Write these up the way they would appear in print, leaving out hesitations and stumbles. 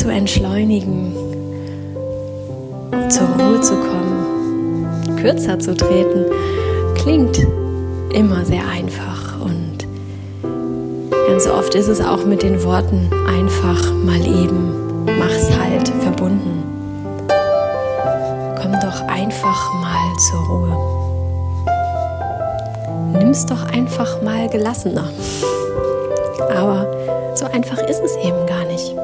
zu entschleunigen, zur Ruhe zu kommen, kürzer zu treten, klingt immer sehr einfach und ganz oft ist es auch mit den Worten einfach mal eben, mach's halt verbunden. Komm doch einfach mal zur Ruhe. Nimm's doch einfach mal gelassener. Aber so einfach ist es eben gar nicht.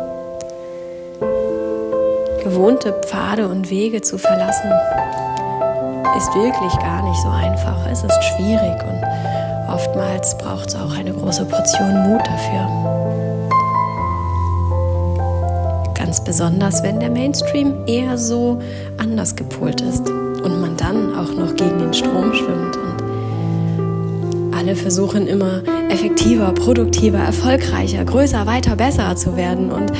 Gewohnte Pfade und Wege zu verlassen, ist wirklich gar nicht so einfach. Es ist schwierig und oftmals braucht es auch eine große Portion Mut dafür. Ganz besonders, wenn der Mainstream eher so anders gepolt ist und man dann auch noch gegen den Strom schwimmt und alle versuchen immer effektiver, produktiver, erfolgreicher, größer, weiter, besser zu werden und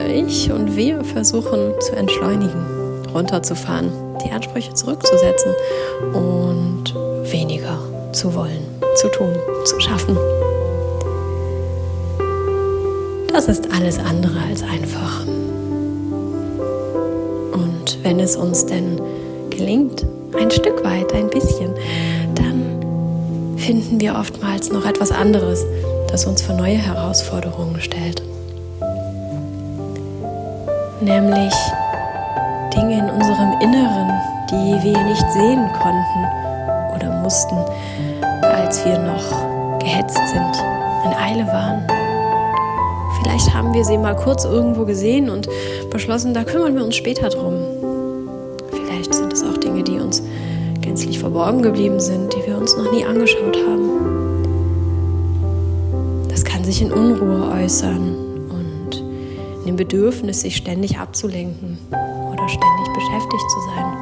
ich und wir versuchen zu entschleunigen, runterzufahren, die Ansprüche zurückzusetzen und weniger zu wollen, zu tun, zu schaffen. Das ist alles andere als einfach. Und wenn es uns denn gelingt, ein Stück weit, ein bisschen, dann finden wir oftmals noch etwas anderes, das uns vor neue Herausforderungen stellt. Nämlich Dinge in unserem Inneren, die wir nicht sehen konnten oder mussten, als wir noch gehetzt sind, in Eile waren. Vielleicht haben wir sie mal kurz irgendwo gesehen und beschlossen, da kümmern wir uns später drum. Vielleicht sind es auch Dinge, die uns gänzlich verborgen geblieben sind, die wir uns noch nie angeschaut haben. Das kann sich in Unruhe äußern und in dem Bedürfnis, sich ständig abzulenken oder ständig beschäftigt zu sein.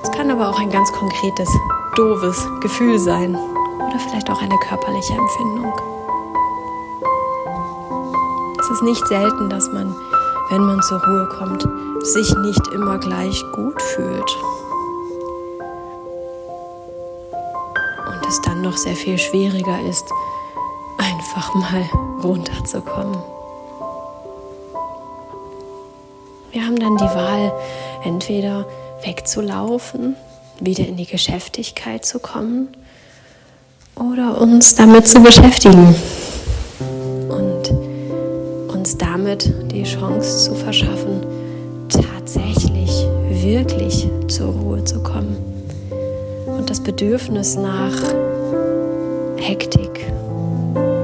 Es kann aber auch ein ganz konkretes, doofes Gefühl sein oder vielleicht auch eine körperliche Empfindung. Es ist nicht selten, dass man, wenn man zur Ruhe kommt, sich nicht immer gleich gut fühlt. Und es dann noch sehr viel schwieriger ist, einfach mal runterzukommen. Wir haben dann die Wahl, entweder wegzulaufen, wieder in die Geschäftigkeit zu kommen oder uns damit zu beschäftigen und uns damit die Chance zu verschaffen, tatsächlich, wirklich zur Ruhe zu kommen und das Bedürfnis nach Hektik,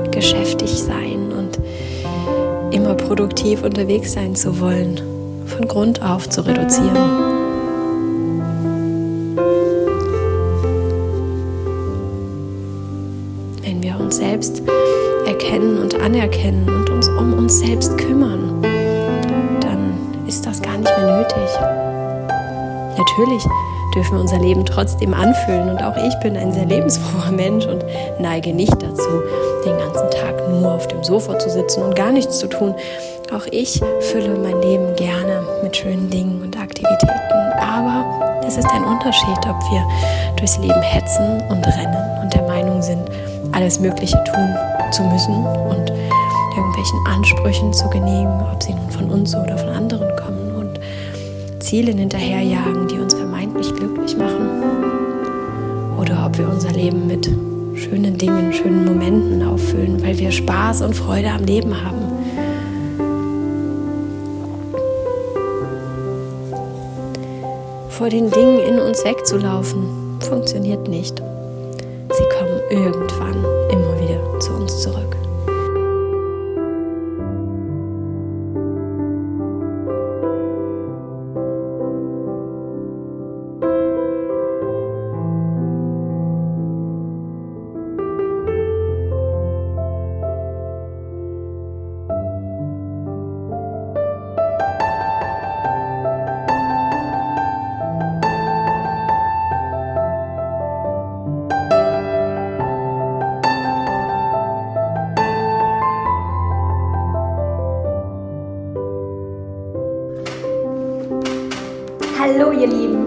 geschäftig sein und immer produktiv unterwegs sein zu wollen, von Grund auf zu reduzieren. Wenn wir uns selbst erkennen und anerkennen und uns um uns selbst kümmern, dann ist das gar nicht mehr nötig. Natürlich dürfen wir unser Leben trotzdem anfüllen und auch ich bin ein sehr lebensfroher Mensch und neige nicht dazu, den ganzen Tag nur auf dem Sofa zu sitzen und gar nichts zu tun. Auch ich fülle mein Leben gerne mit schönen Dingen und Aktivitäten, aber es ist ein Unterschied, ob wir durchs Leben hetzen und rennen und der Meinung sind, alles Mögliche tun zu müssen und irgendwelchen Ansprüchen zu genügen, ob sie nun von uns oder von anderen kommen und Zielen hinterherjagen, die uns vermeintlich glücklich machen, oder ob wir unser Leben mit schönen Dingen, schönen Momenten auffüllen, weil wir Spaß und Freude am Leben haben. Vor den Dingen in uns wegzulaufen, funktioniert nicht. Sie kommen irgendwann immer wieder zu uns zurück. Hallo ihr Lieben,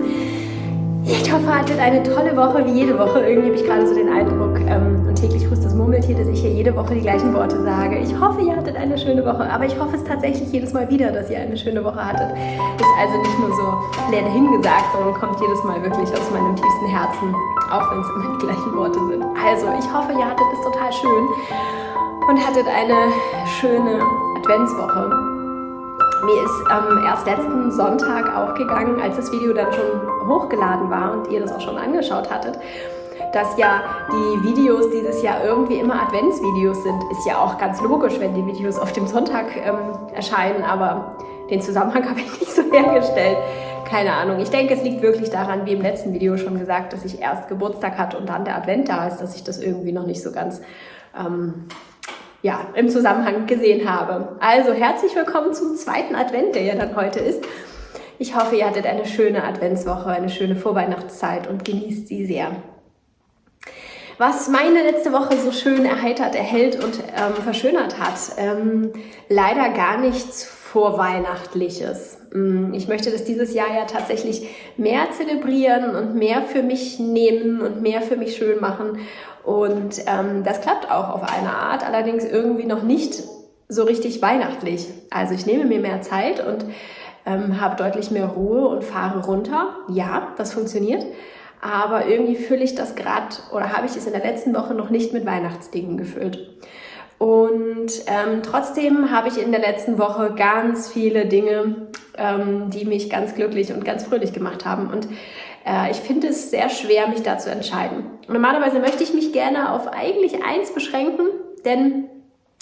Ich hoffe, ihr hattet eine tolle Woche, wie jede Woche. Irgendwie habe ich gerade so den Eindruck, und täglich grüßt das Murmeltier, dass ich hier jede Woche die gleichen Worte sage. Ich hoffe, ihr hattet eine schöne Woche, aber ich hoffe es tatsächlich jedes Mal wieder, dass ihr eine schöne Woche hattet. Ist also nicht nur so leer dahingesagt, sondern kommt jedes Mal wirklich aus meinem tiefsten Herzen, auch wenn es immer die gleichen Worte sind. Also, ich hoffe, ihr hattet es total schön und hattet eine schöne Adventswoche. Mir ist erst letzten Sonntag aufgegangen, als das Video dann schon hochgeladen war und ihr das auch schon angeschaut hattet, dass ja die Videos dieses Jahr irgendwie immer Adventsvideos sind. Ist ja auch ganz logisch, wenn die Videos auf dem Sonntag erscheinen, aber den Zusammenhang habe ich nicht so hergestellt. Keine Ahnung. Ich denke, es liegt wirklich daran, wie im letzten Video schon gesagt, dass ich erst Geburtstag hatte und dann der Advent da ist, dass ich das irgendwie noch nicht so ganz im Zusammenhang gesehen habe. Also herzlich willkommen zum zweiten Advent, der ja dann heute ist. Ich hoffe, ihr hattet eine schöne Adventswoche, eine schöne Vorweihnachtszeit und genießt sie sehr. Was meine letzte Woche so schön erheitert, erhellt und verschönert hat, leider gar nichts Vorweihnachtliches. Ich möchte das dieses Jahr ja tatsächlich mehr zelebrieren und mehr für mich nehmen und mehr für mich schön machen. Und das klappt auch auf eine Art, allerdings irgendwie noch nicht so richtig weihnachtlich. Also ich nehme mir mehr Zeit und habe deutlich mehr Ruhe und fahre runter. Ja, das funktioniert. Aber irgendwie fülle ich das gerade oder habe ich es in der letzten Woche noch nicht mit Weihnachtsdingen gefüllt. Und trotzdem habe ich in der letzten Woche ganz viele Dinge, die mich ganz glücklich und ganz fröhlich gemacht haben. Und ich finde es sehr schwer, mich da zu entscheiden. Normalerweise möchte ich mich gerne auf eigentlich eins beschränken, denn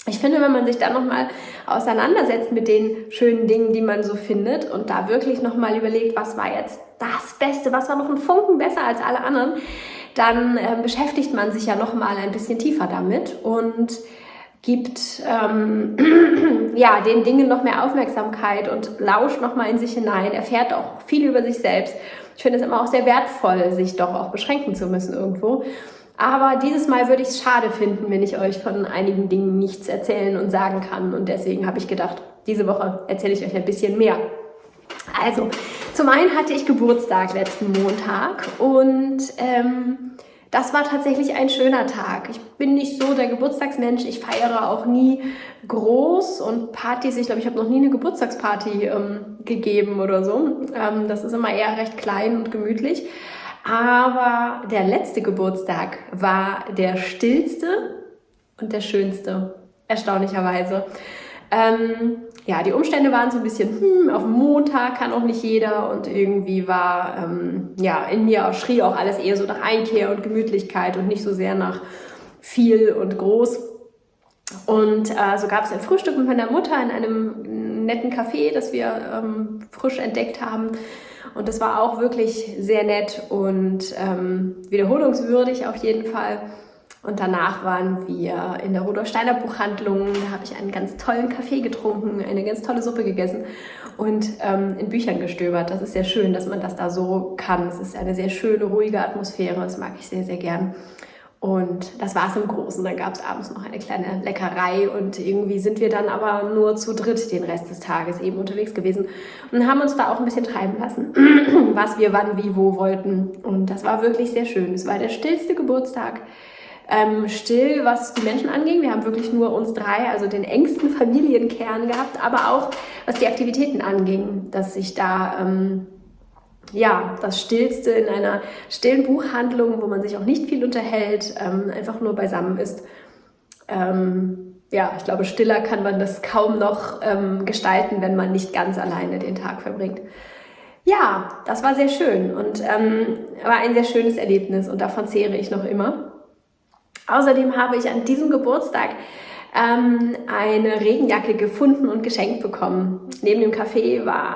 ich finde, wenn man sich dann nochmal auseinandersetzt mit den schönen Dingen, die man so findet und da wirklich nochmal überlegt, was war jetzt das Beste, was war noch ein Funken besser als alle anderen, dann beschäftigt man sich ja nochmal ein bisschen tiefer damit und gibt den Dingen noch mehr Aufmerksamkeit und lauscht nochmal in sich hinein, erfährt auch viel über sich selbst. Ich finde es immer auch sehr wertvoll, sich doch auch beschränken zu müssen irgendwo. Aber dieses Mal würde ich es schade finden, wenn ich euch von einigen Dingen nichts erzählen und sagen kann. Und deswegen habe ich gedacht, diese Woche erzähle ich euch ein bisschen mehr. Also, zum einen hatte ich Geburtstag letzten Montag und das war tatsächlich ein schöner Tag. Ich bin nicht so der Geburtstagsmensch, ich feiere auch nie groß und Partys. Ich glaube, ich habe noch nie eine Geburtstagsparty gegeben oder so. Das ist immer eher recht klein und gemütlich. Aber der letzte Geburtstag war der stillste und der schönste, erstaunlicherweise. Die Umstände waren so ein bisschen, auf dem Montag kann auch nicht jeder und irgendwie war, in mir schrie auch alles eher so nach Einkehr und Gemütlichkeit und nicht so sehr nach viel und groß. Und so gab es ein Frühstück mit meiner Mutter in einem netten Café, das wir frisch entdeckt haben. Und das war auch wirklich sehr nett und wiederholungswürdig auf jeden Fall. Und danach waren wir in der Rudolf Steiner Buchhandlung. Da habe ich einen ganz tollen Kaffee getrunken, eine ganz tolle Suppe gegessen und in Büchern gestöbert. Das ist sehr schön, dass man das da so kann. Es ist eine sehr schöne, ruhige Atmosphäre. Das mag ich sehr, sehr gern. Und das war es im Großen. Dann gab es abends noch eine kleine Leckerei und irgendwie sind wir dann aber nur zu dritt den Rest des Tages eben unterwegs gewesen und haben uns da auch ein bisschen treiben lassen, was wir wann, wie, wo wollten. Und das war wirklich sehr schön. Es war der stillste Geburtstag. Still, was die Menschen anging. Wir haben wirklich nur uns drei, also den engsten Familienkern gehabt, aber auch was die Aktivitäten anging, dass sich da das Stillste in einer stillen Buchhandlung, wo man sich auch nicht viel unterhält, einfach nur beisammen ist. Ich glaube, stiller kann man das kaum noch gestalten, wenn man nicht ganz alleine den Tag verbringt. Ja, das war sehr schön und war ein sehr schönes Erlebnis und davon zehre ich noch immer. Außerdem habe ich an diesem Geburtstag eine Regenjacke gefunden und geschenkt bekommen. Neben dem Café war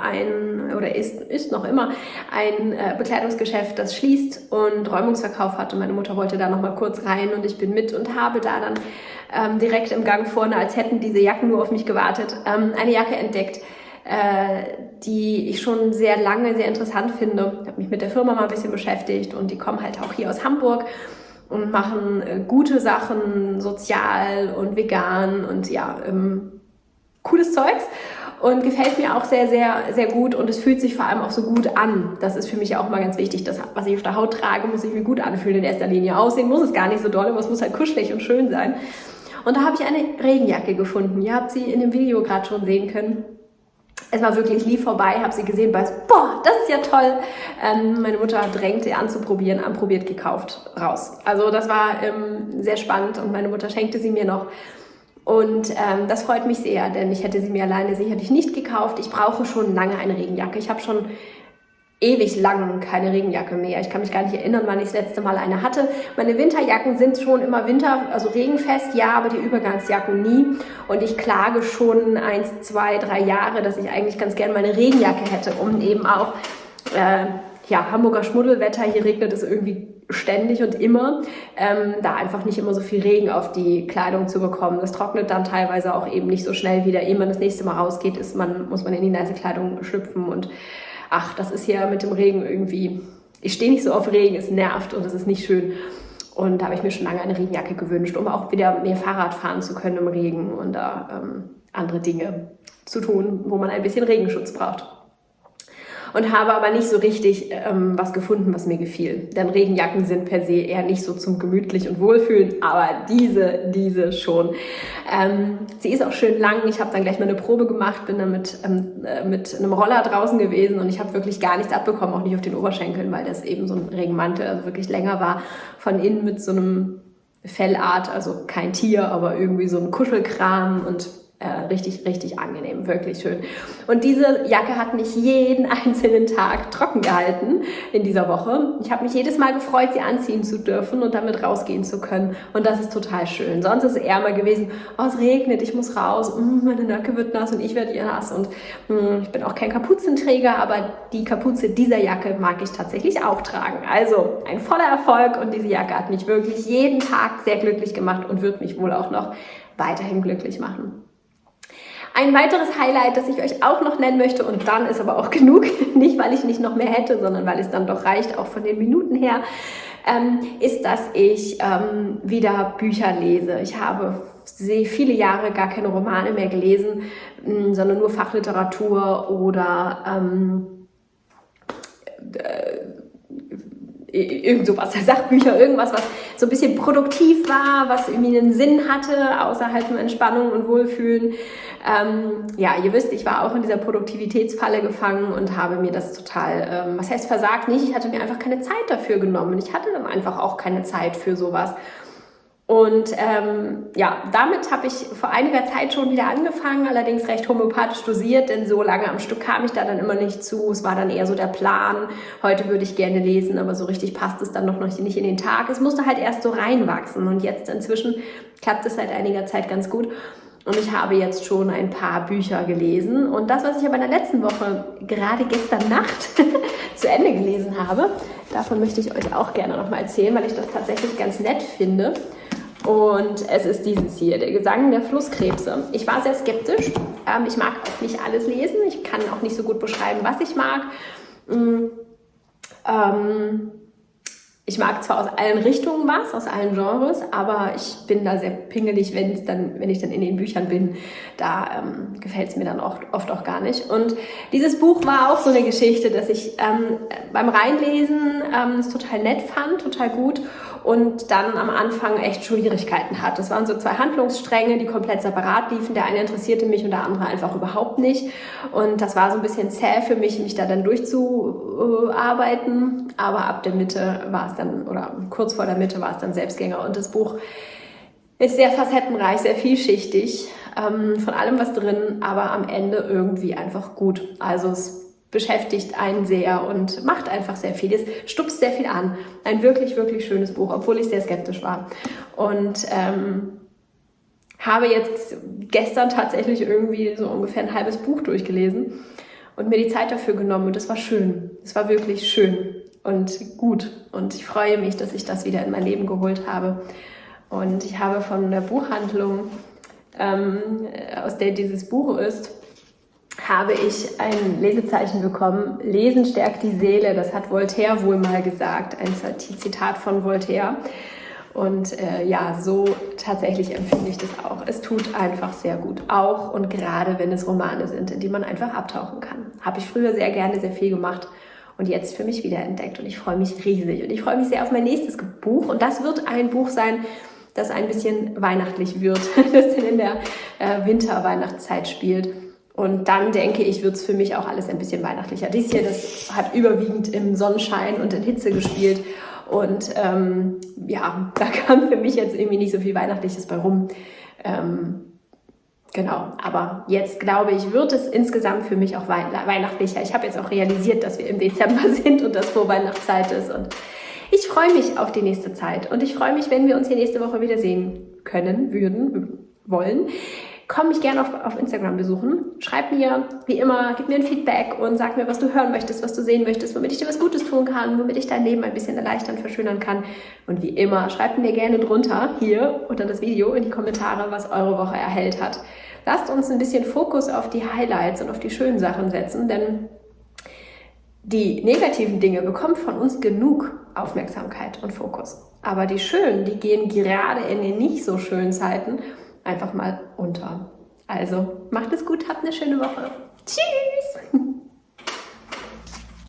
ist noch immer ein Bekleidungsgeschäft, das schließt und Räumungsverkauf hat. Und meine Mutter wollte da noch mal kurz rein und ich bin mit und habe da dann direkt im Gang vorne, als hätten diese Jacken nur auf mich gewartet, eine Jacke entdeckt, die ich schon sehr lange sehr interessant finde. Ich habe mich mit der Firma mal ein bisschen beschäftigt und die kommen halt auch hier aus Hamburg und machen gute Sachen, sozial und vegan und cooles Zeugs. und gefällt mir auch sehr, sehr, sehr gut und es fühlt sich vor allem auch so gut an. Das ist für mich auch mal ganz wichtig. Das, was ich auf der Haut trage, muss sich mir gut anfühlen in erster Linie. Aussehen muss es gar nicht so doll, aber es muss halt kuschelig und schön sein. Und da habe ich eine Regenjacke gefunden. Ihr habt sie in dem Video gerade schon sehen können. Es war wirklich, lief vorbei, habe sie gesehen, weiß, boah, das ist ja toll. Meine Mutter drängte anzuprobieren, anprobiert, gekauft, raus. Also das war sehr spannend und meine Mutter schenkte sie mir noch. Und das freut mich sehr, denn ich hätte sie mir alleine sicherlich nicht gekauft. Ich brauche schon lange eine Regenjacke. Ich habe schon ewig lang keine Regenjacke mehr. Ich kann mich gar nicht erinnern, wann ich das letzte Mal eine hatte. Meine Winterjacken sind schon immer also regenfest, ja, aber die Übergangsjacken nie. Und ich klage schon 1, 2, 3 Jahre, dass ich eigentlich ganz gerne meine Regenjacke hätte, um eben auch, Hamburger Schmuddelwetter, hier regnet es irgendwie ständig und immer, da einfach nicht immer so viel Regen auf die Kleidung zu bekommen. Das trocknet dann teilweise auch eben nicht so schnell wieder. Ehe man das nächste Mal rausgeht, muss man in die nasse Kleidung schlüpfen und ach, das ist hier mit dem Regen irgendwie, ich stehe nicht so auf Regen, es nervt und es ist nicht schön. Und da habe ich mir schon lange eine Regenjacke gewünscht, um auch wieder mehr Fahrrad fahren zu können im Regen und da andere Dinge zu tun, wo man ein bisschen Regenschutz braucht. Und habe aber nicht so richtig was gefunden, was mir gefiel. Denn Regenjacken sind per se eher nicht so zum gemütlich und Wohlfühlen, aber diese schon. Sie ist auch schön lang. Ich habe dann gleich mal eine Probe gemacht, bin dann mit einem Roller draußen gewesen und ich habe wirklich gar nichts abbekommen, auch nicht auf den Oberschenkeln, weil das eben so ein Regenmantel, also wirklich länger war, von innen mit so einem Fellart, also kein Tier, aber irgendwie so ein Kuschelkram und richtig, richtig angenehm, wirklich schön. Und diese Jacke hat mich jeden einzelnen Tag trocken gehalten in dieser Woche. Ich habe mich jedes Mal gefreut, sie anziehen zu dürfen und damit rausgehen zu können. Und das ist total schön. Sonst ist es eher mal gewesen, oh, es regnet, ich muss raus, meine Jacke wird nass und ich werde ihr nass. Und ich bin auch kein Kapuzenträger, aber die Kapuze dieser Jacke mag ich tatsächlich auch tragen. Also ein voller Erfolg und diese Jacke hat mich wirklich jeden Tag sehr glücklich gemacht und wird mich wohl auch noch weiterhin glücklich machen. Ein weiteres Highlight, das ich euch auch noch nennen möchte, und dann ist aber auch genug, nicht weil ich nicht noch mehr hätte, sondern weil es dann doch reicht, auch von den Minuten her, ist, dass ich wieder Bücher lese. Ich habe viele Jahre gar keine Romane mehr gelesen, sondern nur Fachliteratur oder irgend sowas, Sachbücher, irgendwas, was so ein bisschen produktiv war, was irgendwie einen Sinn hatte, außer halt nur Entspannung und Wohlfühlen. Ihr wisst, ich war auch in dieser Produktivitätsfalle gefangen und habe mir das total, was heißt versagt nicht, ich hatte mir einfach keine Zeit dafür genommen. Ich hatte dann einfach auch keine Zeit für sowas. Und damit habe ich vor einiger Zeit schon wieder angefangen, allerdings recht homöopathisch dosiert, denn so lange am Stück kam ich da dann immer nicht zu. Es war dann eher so der Plan, heute würde ich gerne lesen, aber so richtig passt es dann noch nicht in den Tag. Es musste halt erst so reinwachsen und jetzt inzwischen klappt es seit einiger Zeit ganz gut. Und ich habe jetzt schon ein paar Bücher gelesen. Und das, was ich aber in der letzten Woche, gerade gestern Nacht, zu Ende gelesen habe, davon möchte ich euch auch gerne nochmal erzählen, weil ich das tatsächlich ganz nett finde. Und es ist dieses hier, der Gesang der Flusskrebse. Ich war sehr skeptisch. Ich mag auch nicht alles lesen. Ich kann auch nicht so gut beschreiben, was ich mag. Ich mag zwar aus allen Richtungen was, aus allen Genres, aber ich bin da sehr pingelig, wenn ich dann in den Büchern bin. Da gefällt es mir dann oft auch gar nicht. Und dieses Buch war auch so eine Geschichte, dass ich beim Reinlesen es total nett fand, total gut und dann am Anfang echt Schwierigkeiten hatte. Es waren so 2 Handlungsstränge, die komplett separat liefen. Der eine interessierte mich und der andere einfach überhaupt nicht. Und das war so ein bisschen zäh für mich da dann durchzuarbeiten. Aber ab der Mitte war es dann, oder kurz vor der Mitte war es dann Selbstgänger. Und das Buch ist sehr facettenreich, sehr vielschichtig, von allem was drin, aber am Ende irgendwie einfach gut. Also es beschäftigt einen sehr und macht einfach sehr viel. Es stupst sehr viel an. Ein wirklich, wirklich schönes Buch, obwohl ich sehr skeptisch war. Und habe jetzt gestern tatsächlich irgendwie so ungefähr ein halbes Buch durchgelesen und mir die Zeit dafür genommen. Und es war schön. Es war wirklich schön und gut. Und ich freue mich, dass ich das wieder in mein Leben geholt habe. Und ich habe von der Buchhandlung, aus der dieses Buch ist, habe ich ein Lesezeichen bekommen. Lesen stärkt die Seele. Das hat Voltaire wohl mal gesagt. Ein Zitat von Voltaire. Und ja, so tatsächlich empfinde ich das auch. Es tut einfach sehr gut. Auch und gerade wenn es Romane sind, in die man einfach abtauchen kann. Habe ich früher sehr gerne sehr viel gemacht und jetzt für mich wiederentdeckt. Und ich freue mich riesig. Und ich freue mich sehr auf mein nächstes Buch. Und das wird ein Buch sein, das ein bisschen weihnachtlich wird, das dann in der Winter-Weihnachtszeit spielt. Und dann denke ich, wird es für mich auch alles ein bisschen weihnachtlicher. Dies hier, das hat überwiegend im Sonnenschein und in Hitze gespielt. Und ja, da kam für mich jetzt irgendwie nicht so viel Weihnachtliches bei rum. Genau, aber jetzt glaube ich, wird es insgesamt für mich auch weihnachtlicher. Ich habe jetzt auch realisiert, dass wir im Dezember sind und das Vorweihnachtszeit ist. Und ich freue mich auf die nächste Zeit. Und ich freue mich, wenn wir uns hier nächste Woche wiedersehen können, wollen. Komm mich gerne auf Instagram besuchen. Schreib mir, wie immer, gib mir ein Feedback und sag mir, was du hören möchtest, was du sehen möchtest, womit ich dir was Gutes tun kann, womit ich dein Leben ein bisschen erleichtern, verschönern kann. Und wie immer, schreibt mir gerne drunter, hier unter das Video, in die Kommentare, was eure Woche erhellt hat. Lasst uns ein bisschen Fokus auf die Highlights und auf die schönen Sachen setzen, denn die negativen Dinge bekommen von uns genug Aufmerksamkeit und Fokus. Aber die schönen, die gehen gerade in den nicht so schönen Zeiten einfach mal unter. Also macht es gut, habt eine schöne Woche. Tschüss!